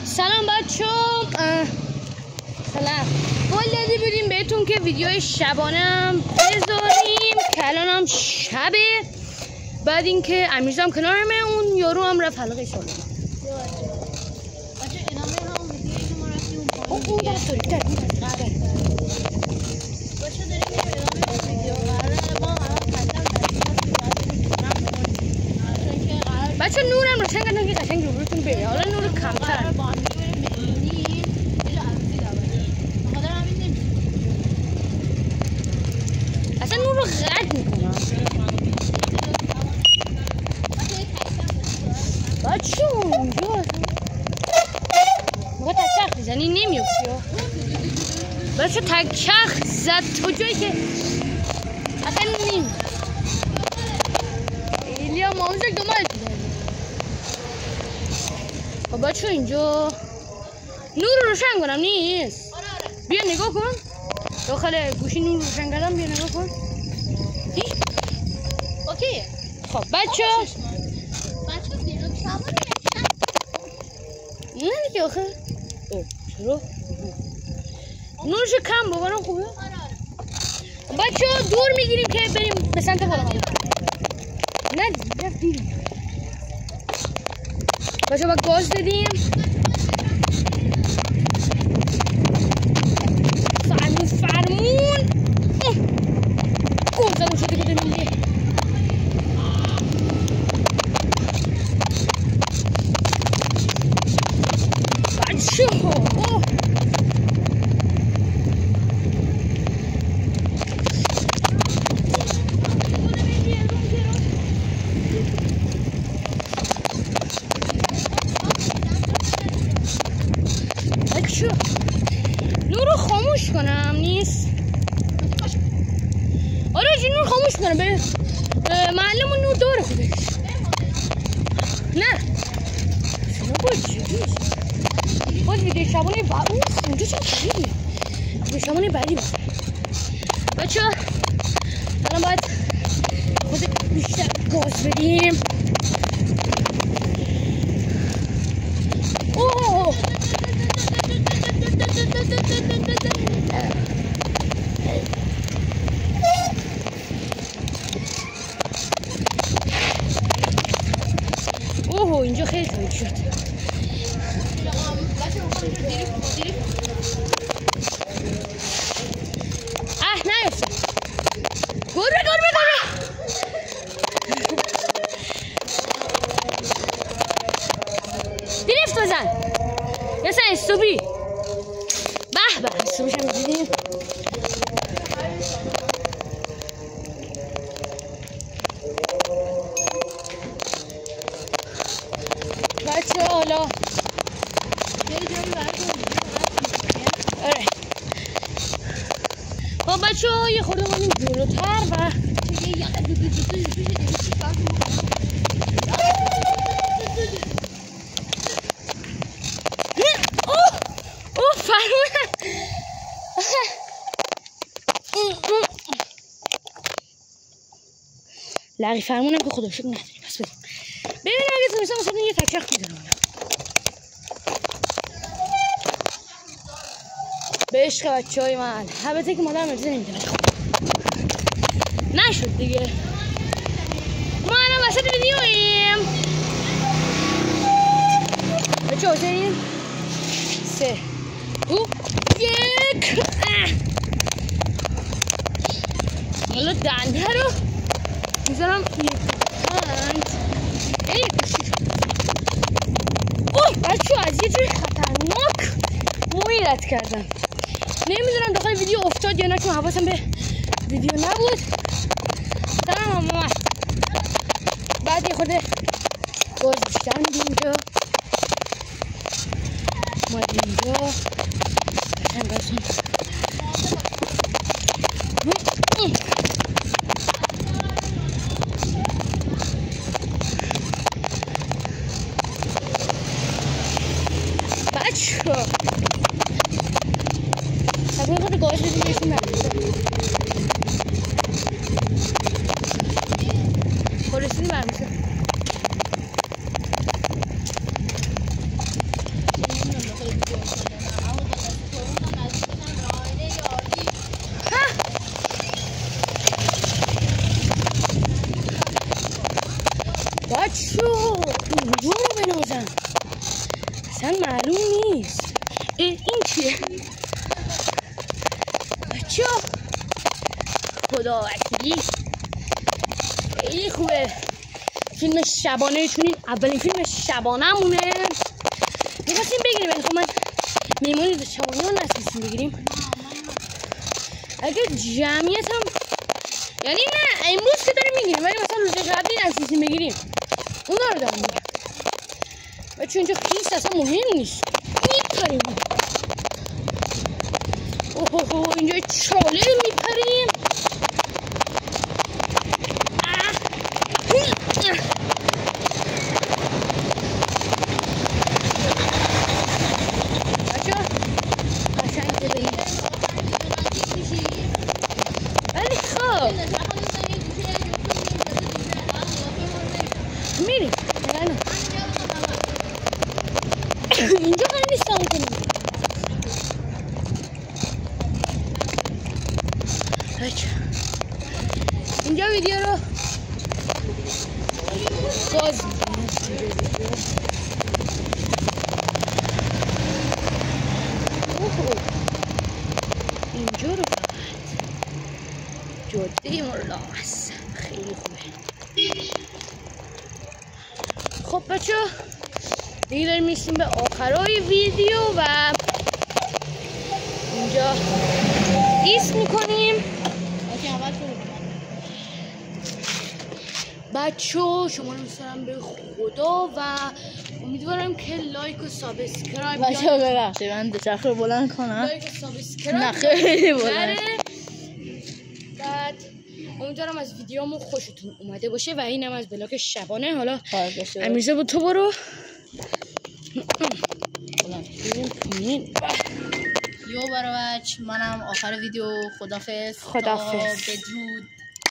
سلام بچه‌ها، سلام. قول داده بودیم بهتون که ویدیوی شبانم بذاریم که الانم شبه. بعد اینکه امیرزم کنارمه، اون یارو هم رفت حلقه شده. بچه ادامه همون ویدیویی که ما رفتیم اون دست داریم بچه داریم ادامه ویدیو قراره ما بچه نورم روشن کردن که قشنگ روبروتون ببینید. حالا نور کمتر اصلا نور رو قطع میکنم. بچه اونجا موقع تکچخ میزنی نمیفتی. بچه تکچخ زد تو جایی که اصلا نیم ایلیا مامزک دومالت میزنی. خب بچه اینجا نور رو روشن کنم نیست. بیا نگاه کن داخل گوشی نور روشن کردم. بیا نگاه کن. اوکیه. خب بچه نه دیگه آخه چرا نورشو کم بکنم خوبه. بچه دور میگیریم که بریم به سمت بالا. نه دیدیم بچه با گاز دادیم. فرمون گاز دادم شده که داریم دیگه. بچه نور رو خاموش کنم نیست. آره چی نور خاموش کنم به محلمون نور داره خودش. نه شما باید چیزیش باید ویدیو شبانه اونجا چه چیزی ویدیو شبانه بعدی بسید. بچه الان باید خود بیشتر گاز بدیم. اوه اوه اینجا خیلی تاریک شد. نیفتم گربه دریفت بزن یا سن استوبی. به استوبیش هم دیدیم. بچه حالا آره خب بچه یه خورده کنیم جلوتر و اوه فرمونم لغی فرمونم که خدا شکر نداریم. پس بریم ببینیم اگه تونستم مثلا یه تکچخ میزنم به عشق بچه های من. البته که مادر مرزه نمیدونه نشد دیگه. ما الان وسط ویدیویم بچه حسین 3 2 1 حالا دنده رو میذارم یک پنج. اوه بچه از یه جوی خطرناک مویلت کردم. نمیدونم داخل ویدیو افتاد یا نه چون حواسم به ویدیو نبود. تمام ماما بعد یه خورده گاز بیشتر میدیم اینجا. اومد اینجا قشنگ برسون. بچه سبایی خود گاز بدیم بهشون برمیزه. خورسونی برمیزه. اصلا معلوم نیست. این چیه؟ بچه خدا وکیلی خیلی خوبه فیلم شبانه، چون این اولین فیلم شبانه مونه. میخواستیم بگیریم ولی خب من میمونید شبانه رو نتونستیم بگیریم. اگه جمعیت هم یعنی نه امروز که داریم میگیریم ولی مثلا روز قبلی نتونستیم بگیریم اونا رو دارم میگم. بچه اینجا خیست اصلا مهم نیست میپریم. اوه اینجا چاله میپریم. اینجا قرار نیست سام کنیم. اینجا ویدیو رو باز اینجا رو جاده ملاس خیلی خوبه. خب بچه دیگه داریم میشیم به آخرای ویدیو و اینجا ایست میکنیم. بچه شما رو میسرم به خدا و امیدوارم که لایک و سابسکرایب بچه ها ببخشید من دوچرخه رو بلند کنم. لایک و سابسکرایب نه خیلی بلند. بعد امیدوارم از ویدیومون خوشتون اومده باشه و اینم از بلاک شبانه. حالا امیرزا با تو برو یو برای منم آخر ویدیو. خدافظ. خدافظ. بدرود.